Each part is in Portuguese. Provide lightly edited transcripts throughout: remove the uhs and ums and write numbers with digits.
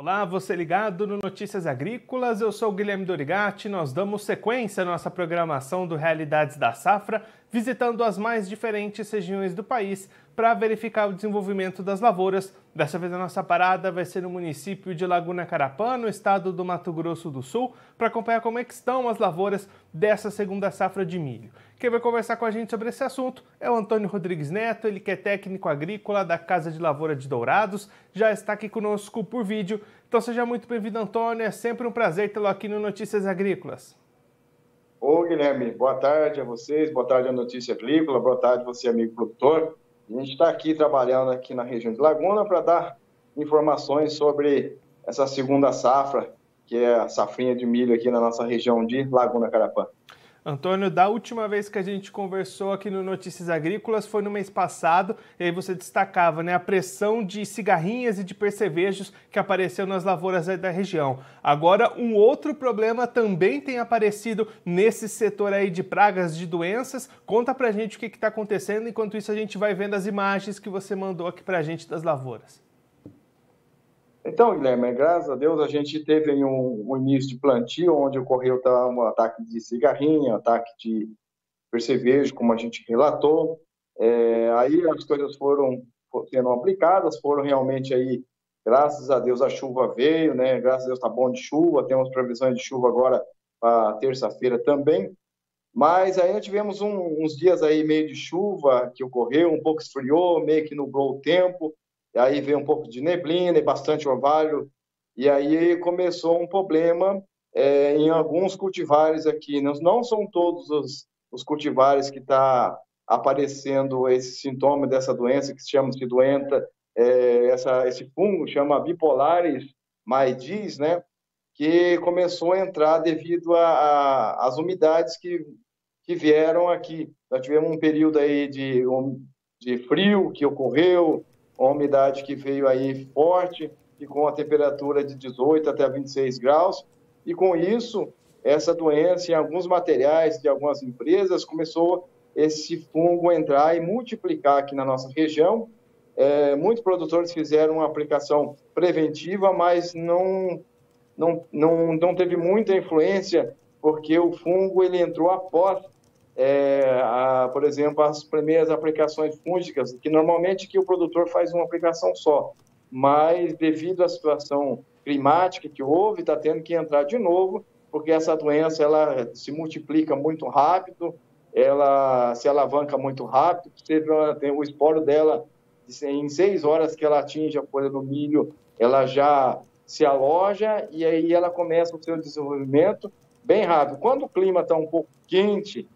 Olá, você ligado no Notícias Agrícolas, eu sou o Guilherme Dorigatti. Nós damos sequência à nossa programação do Realidades da Safra, visitando as mais diferentes regiões do país para verificar o desenvolvimento das lavouras. Dessa vez a nossa parada vai ser no município de Laguna Carapã, no estado do Mato Grosso do Sul, para acompanhar como é que estão as lavouras dessa segunda safra de milho. Quem vai conversar com a gente sobre esse assunto é o Antônio Rodrigues Neto, ele que é técnico agrícola da Casa de Lavoura de Dourados, já está aqui conosco por vídeo. Então seja muito bem-vindo, Antônio, é sempre um prazer tê-lo aqui no Notícias Agrícolas. Ô Guilherme, boa tarde a vocês, boa tarde à Notícia Agrícola, boa tarde você, amigo produtor. A gente está aqui trabalhando aqui na região de Laguna para dar informações sobre essa segunda safra, que é a safrinha de milho aqui na nossa região de Laguna Carapã. Antônio, da última vez que a gente conversou aqui no Notícias Agrícolas foi no mês passado, e aí você destacava, né, a pressão de cigarrinhas e de percevejos que apareceu nas lavouras aí da região. Agora, um outro problema também tem aparecido nesse setor aí de pragas, de doenças. Conta pra gente o que está acontecendo, enquanto isso a gente vai vendo as imagens que você mandou aqui pra gente das lavouras. Então, Guilherme, graças a Deus a gente teve um início de plantio onde ocorreu um ataque de cigarrinha, ataque de percevejo, como a gente relatou. Aí as coisas foram sendo aplicadas, foram realmente aí, graças a Deus a chuva veio, né? Graças a Deus está bom de chuva, temos previsões de chuva agora para terça-feira também. Mas aí nós tivemos uns dias aí meio de chuva que ocorreu, um pouco esfriou, meio que nublou o tempo. E aí veio um pouco de neblina e bastante orvalho, e aí começou um problema em alguns cultivares aqui. Não são todos os cultivares que está aparecendo esse sintoma dessa doença, que se chama de doença, esse fungo chama Bipolaris maedis, né? Que começou a entrar devido às umidades que vieram aqui. Nós tivemos um período aí de frio que ocorreu, uma umidade que veio aí forte e com a temperatura de 18 até 26 graus, e com isso, essa doença em alguns materiais de algumas empresas começou esse fungo entrar e multiplicar aqui na nossa região. Muitos produtores fizeram uma aplicação preventiva, mas não teve muita influência, porque o fungo ele entrou após por exemplo, as primeiras aplicações fúngicas, que normalmente que o produtor faz uma aplicação só, mas devido à situação climática que houve, está tendo que entrar de novo, porque essa doença ela se multiplica muito rápido, ela se alavanca muito rápido, o esporo dela, em 6 horas que ela atinge a folha do milho, ela já se aloja e aí ela começa o seu desenvolvimento bem rápido. Quando o clima está um pouco quente,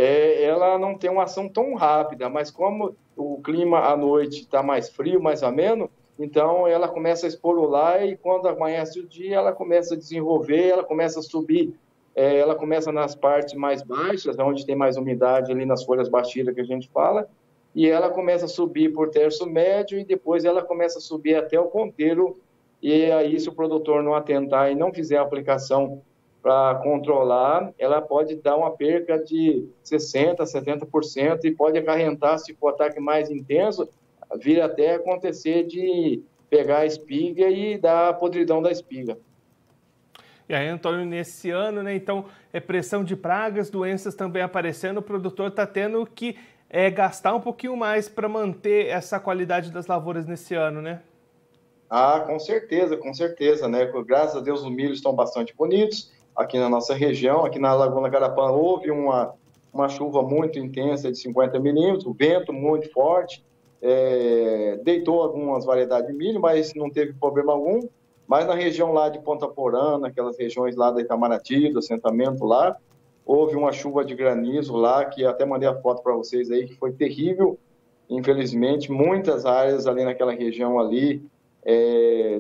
ela não tem uma ação tão rápida, mas como o clima à noite está mais frio, mais ameno, então ela começa a esporular e quando amanhece o dia, ela começa a desenvolver, ela começa a subir, ela começa nas partes mais baixas, onde tem mais umidade ali nas folhas baixeiras que a gente fala, e ela começa a subir por terço médio e depois ela começa a subir até o ponteiro, e aí se o produtor não atentar e não fizer a aplicação para controlar, ela pode dar uma perca de 60%, 70% e pode acarretar, se for ataque mais intenso, vir até acontecer de pegar a espiga e dar a podridão da espiga. E aí, Antônio, nesse ano, né, então, pressão de pragas, doenças também aparecendo, o produtor está tendo que gastar um pouquinho mais para manter essa qualidade das lavouras nesse ano, né? Ah, com certeza, né? Graças a Deus os milhos estão bastante bonitos aqui na nossa região, aqui na Laguna Carapã houve uma chuva muito intensa de 50 milímetros, o vento muito forte, deitou algumas variedades de milho, mas não teve problema algum. Mas na região lá de Ponta Porã, naquelas regiões lá da Itamaraty, do assentamento lá, houve uma chuva de granizo lá, que até mandei a foto para vocês aí, que foi terrível. Infelizmente, muitas áreas ali naquela região ali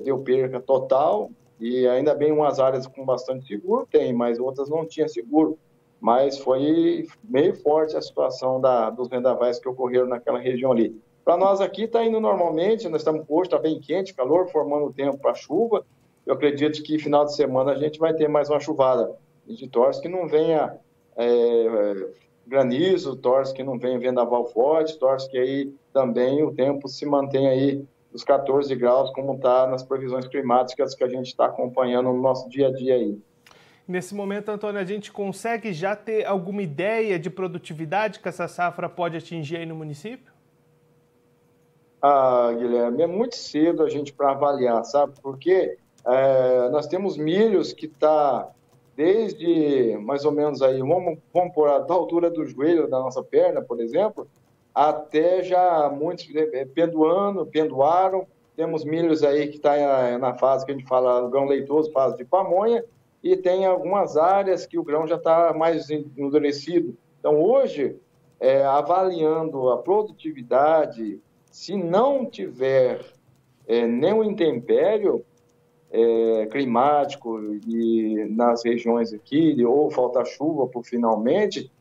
deu perca total, e ainda bem umas áreas com bastante seguro tem, mas outras não tinham seguro. Mas foi meio forte a situação dos vendavais que ocorreram naquela região ali. Para nós aqui está indo normalmente, nós estamos hoje, está bem quente, calor, formando o tempo para chuva. Eu acredito que final de semana a gente vai ter mais uma chuvada. A gente torce que não venha granizo, torce que não venha vendaval forte, torce que aí também o tempo se mantenha aí dos 14 graus, como está nas previsões climáticas que a gente está acompanhando no nosso dia a dia aí. Nesse momento, Antônio, a gente consegue já ter alguma ideia de produtividade que essa safra pode atingir aí no município? Guilherme, é muito cedo a gente para avaliar, sabe? Porque nós temos milhos que está desde mais ou menos aí, vamos por da altura do joelho da nossa perna, por exemplo, até já muitos pendoaram. Temos milhos aí que está na fase que a gente fala grão leitoso, fase de pamonha, e tem algumas áreas que o grão já está mais endurecido. Então, hoje, avaliando a produtividade, se não tiver nenhum intempério climático e nas regiões aqui, ou faltar chuva finalmente,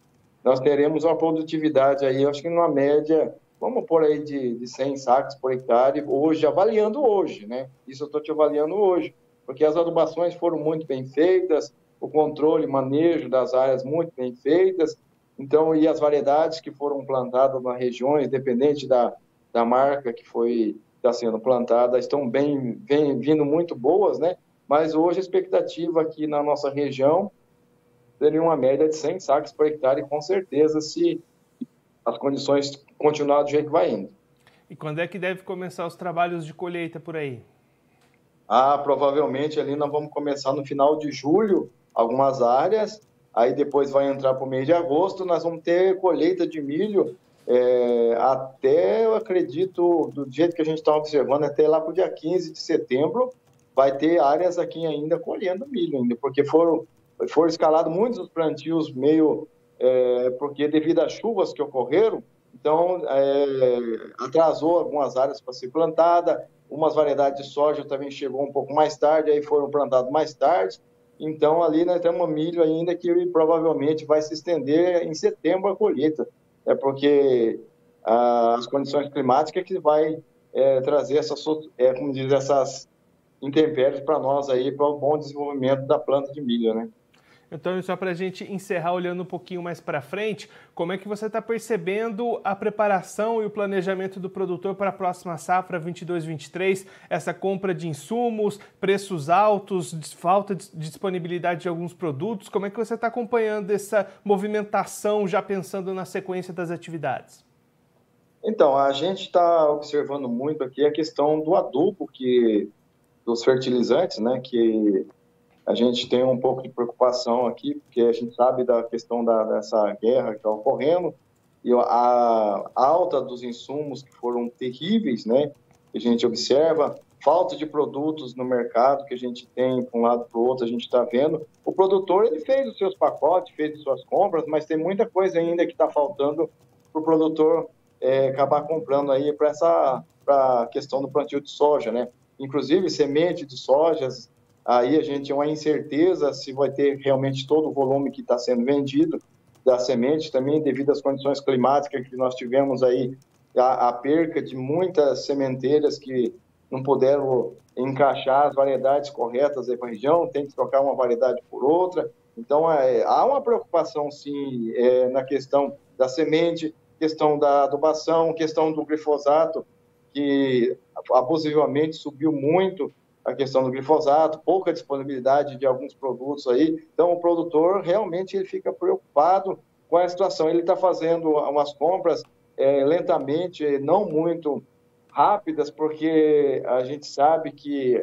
nós teremos uma produtividade aí, acho que numa média, vamos pôr aí de 100 sacos por hectare, hoje, avaliando hoje, né? Isso eu estou te avaliando hoje, porque as adubações foram muito bem feitas, o controle e manejo das áreas muito bem feitas, então, e as variedades que foram plantadas nas regiões, independente da marca que está sendo plantada, estão vindo muito boas, né? Mas hoje a expectativa aqui na nossa região seria uma média de 100 sacos por hectare, com certeza, se as condições continuarem do jeito que vai indo. E quando é que deve começar os trabalhos de colheita por aí? Provavelmente ali nós vamos começar no final de julho, algumas áreas, aí depois vai entrar para o mês de agosto, nós vamos ter colheita de milho até, eu acredito, do jeito que a gente está observando, até lá para o dia 15 de setembro, vai ter áreas aqui ainda colhendo milho, ainda, porque foram escalados muitos dos plantios porque devido às chuvas que ocorreram, então atrasou algumas áreas para ser plantada, umas variedades de soja também chegou um pouco mais tarde, aí foram plantados mais tarde, então ali nós temos milho ainda que provavelmente vai se estender em setembro a colheita, porque as condições climáticas que vai trazer essas intempéries para nós aí, para o bom desenvolvimento da planta de milho, né? Então, só para a gente encerrar olhando um pouquinho mais para frente, como é que você está percebendo a preparação e o planejamento do produtor para a próxima safra 22-23, essa compra de insumos, preços altos, falta de disponibilidade de alguns produtos, como é que você está acompanhando essa movimentação já pensando na sequência das atividades? Então, a gente está observando muito aqui a questão do adubo, dos fertilizantes, né, que a gente tem um pouco de preocupação aqui, porque a gente sabe da questão dessa guerra que está ocorrendo, e a alta dos insumos que foram terríveis, né, que a gente observa, falta de produtos no mercado que a gente tem para um lado para o outro, a gente está vendo. O produtor, ele fez os seus pacotes, fez as suas compras, mas tem muita coisa ainda que está faltando para o produtor acabar comprando aí para a questão do plantio de soja, né? Inclusive, semente de sojas, aí a gente tem uma incerteza se vai ter realmente todo o volume que está sendo vendido da semente, também devido às condições climáticas que nós tivemos aí, a perca de muitas sementeiras que não puderam encaixar as variedades corretas aí para a região, tem que trocar uma variedade por outra. Então, há uma preocupação, sim, na questão da semente, questão da adubação, questão do glifosato, que abusivamente subiu muito a questão do glifosato, pouca disponibilidade de alguns produtos aí. Então, o produtor realmente ele fica preocupado com a situação. Ele está fazendo umas compras lentamente, não muito rápidas, porque a gente sabe que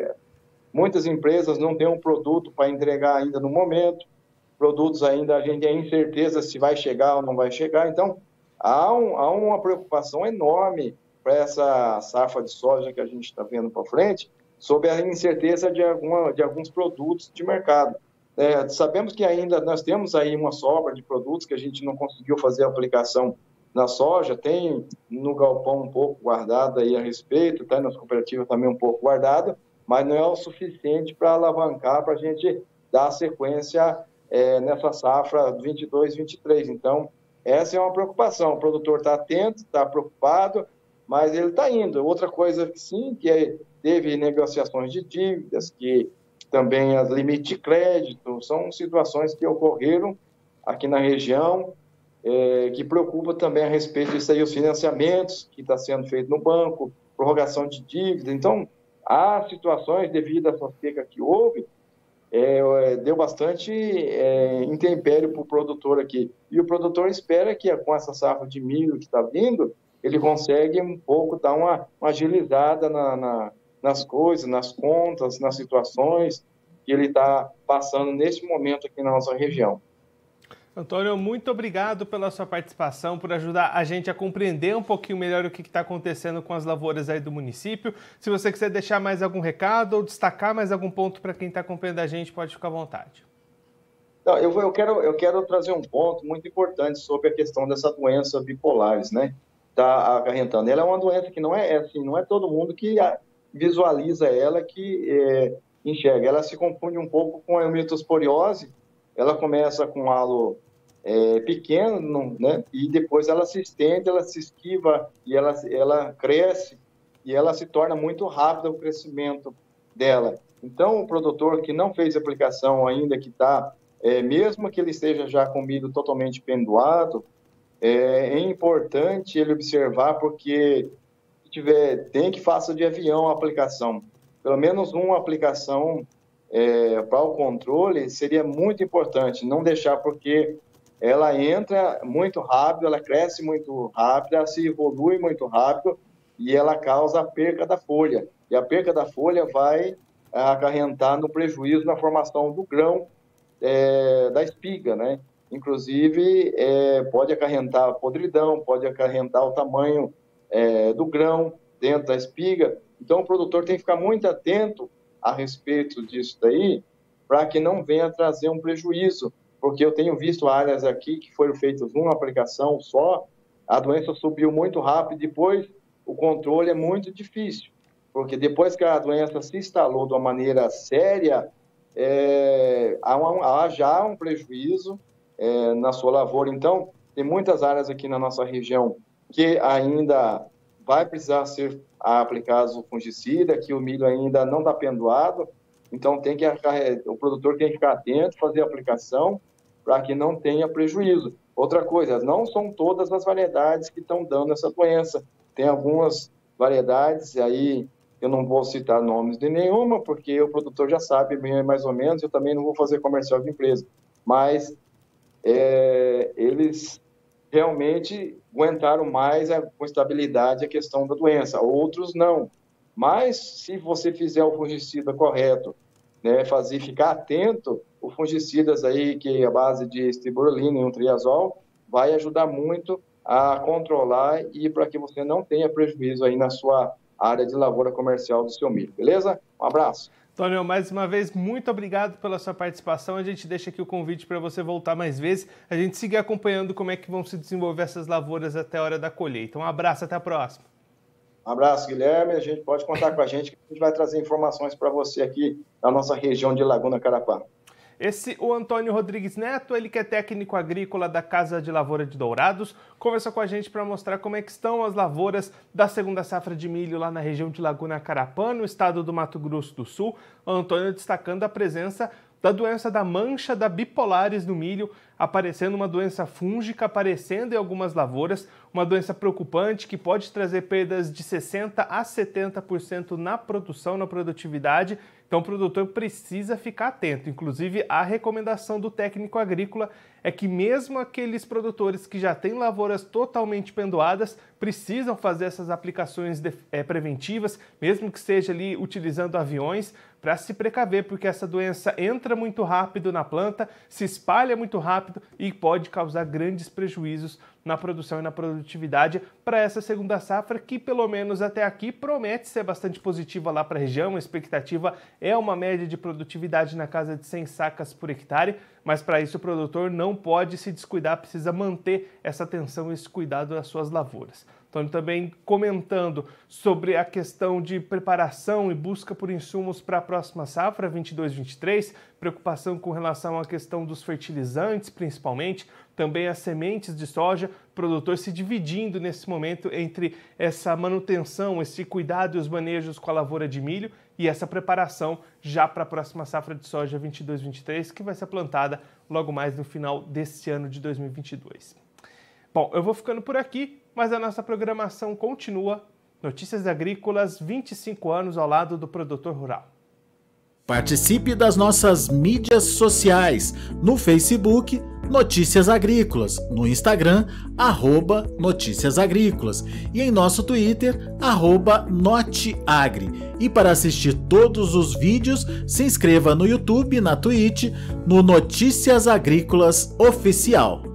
muitas empresas não têm um produto para entregar ainda no momento, produtos ainda a gente tem incerteza se vai chegar ou não vai chegar. Então, há uma preocupação enorme para essa safra de soja que a gente está vendo para frente, sobre a incerteza de alguns produtos de mercado. Sabemos que ainda nós temos aí uma sobra de produtos que a gente não conseguiu fazer a aplicação na soja, tem no galpão um pouco guardado aí a respeito, tá nas cooperativas também um pouco guardado, mas não é o suficiente para alavancar, para a gente dar sequência nessa safra 22-23. Então, essa é uma preocupação. O produtor está atento, está preocupado, mas ele está indo. Outra coisa, sim, que teve negociações de dívidas, que também as limites de crédito, são situações que ocorreram aqui na região, que preocupa também a respeito disso aí, os financiamentos que está sendo feito no banco, prorrogação de dívida. Então, há situações devido a essa seca que houve, deu bastante intempério para o produtor aqui. E o produtor espera que, com essa safra de milho que está vindo, ele consegue um pouco dar uma agilizada nas coisas, nas contas, nas situações que ele está passando neste momento aqui na nossa região. Antônio, muito obrigado pela sua participação, por ajudar a gente a compreender um pouquinho melhor o que está acontecendo com as lavouras aí do município. Se você quiser deixar mais algum recado ou destacar mais algum ponto para quem está acompanhando a gente, pode ficar à vontade. Não, eu quero trazer um ponto muito importante sobre a questão dessa doença bipolares, né? Está acarretando. Ela é uma doença que não é assim, não é todo mundo que visualiza ela, que enxerga. Ela se confunde um pouco com a eumetiosporiose. Ela começa com halo pequeno, né? E depois ela se estende, ela se esquiva e ela cresce e ela se torna muito rápida o crescimento dela. Então, o produtor que não fez aplicação ainda, que está, mesmo que ele esteja já com milho totalmente pendoado, é importante ele observar, porque tem que faça de avião a aplicação. Pelo menos uma aplicação para o controle seria muito importante, não deixar, porque ela entra muito rápido, ela cresce muito rápido, ela se evolui muito rápido e ela causa a perca da folha. E a perca da folha vai acarretar no prejuízo na formação do grão da espiga, né? Inclusive, pode acarretar podridão, pode acarretar o tamanho do grão dentro da espiga. Então, o produtor tem que ficar muito atento a respeito disso daí, para que não venha trazer um prejuízo, porque eu tenho visto áreas aqui que foram feitas uma aplicação só, a doença subiu muito rápido, depois o controle é muito difícil, porque depois que a doença se instalou de uma maneira séria, há já um prejuízo na sua lavoura. Então, tem muitas áreas aqui na nossa região que ainda vai precisar ser aplicado o fungicida, que o milho ainda não está pendoado, então o produtor tem que ficar atento, fazer a aplicação para que não tenha prejuízo. Outra coisa, não são todas as variedades que estão dando essa doença. Tem algumas variedades, aí eu não vou citar nomes de nenhuma, porque o produtor já sabe mais ou menos, eu também não vou fazer comercial de empresa, mas eles realmente aguentaram mais com estabilidade a questão da doença, outros não. Mas se você fizer o fungicida correto, né, ficar atento, o fungicidas aí, que é a base de estiborolina e um triazol, vai ajudar muito a controlar e para que você não tenha prejuízo aí na sua área de lavoura comercial do seu milho, beleza? Um abraço. Antônio, mais uma vez, muito obrigado pela sua participação. A gente deixa aqui o convite para você voltar mais vezes, a gente seguir acompanhando como é que vão se desenvolver essas lavouras até a hora da colheita. Um abraço, até a próxima. Um abraço, Guilherme. A gente pode contar com a gente, que a gente vai trazer informações para você aqui na nossa região de Laguna Carapá. O Antônio Rodrigues Neto, ele que é técnico agrícola da Casa de Lavoura de Dourados, conversou com a gente para mostrar como é que estão as lavouras da segunda safra de milho lá na região de Laguna Carapã, no estado do Mato Grosso do Sul. O Antônio destacando a presença da doença da mancha da bipolares no milho, aparecendo uma doença fúngica aparecendo em algumas lavouras, uma doença preocupante que pode trazer perdas de 60% a 70% na produção, na produtividade. Então o produtor precisa ficar atento. Inclusive, a recomendação do técnico agrícola é que mesmo aqueles produtores que já têm lavouras totalmente pendoadas precisam fazer essas aplicações preventivas, mesmo que seja ali utilizando aviões, para se precaver, porque essa doença entra muito rápido na planta, se espalha muito rápido e pode causar grandes prejuízos na produção e na produtividade para essa segunda safra, que pelo menos até aqui promete ser bastante positiva lá para a região. A expectativa é uma média de produtividade na casa de 100 sacas por hectare, mas para isso o produtor não pode se descuidar, precisa manter essa atenção e esse cuidado das suas lavouras. Então, também comentando sobre a questão de preparação e busca por insumos para a próxima safra, 22-23, preocupação com relação à questão dos fertilizantes, principalmente, também as sementes de soja, produtor se dividindo nesse momento entre essa manutenção, esse cuidado e os manejos com a lavoura de milho e essa preparação já para a próxima safra de soja 22-23, que vai ser plantada logo mais no final desse ano de 2022. Bom, eu vou ficando por aqui, mas a nossa programação continua. Notícias Agrícolas, 25 anos ao lado do produtor rural. Participe das nossas mídias sociais, no Facebook, Notícias Agrícolas, no Instagram, @Notícias Agrícolas e em nosso Twitter, @Noteagri. E para assistir todos os vídeos, se inscreva no YouTube, na Twitch, no Notícias Agrícolas Oficial.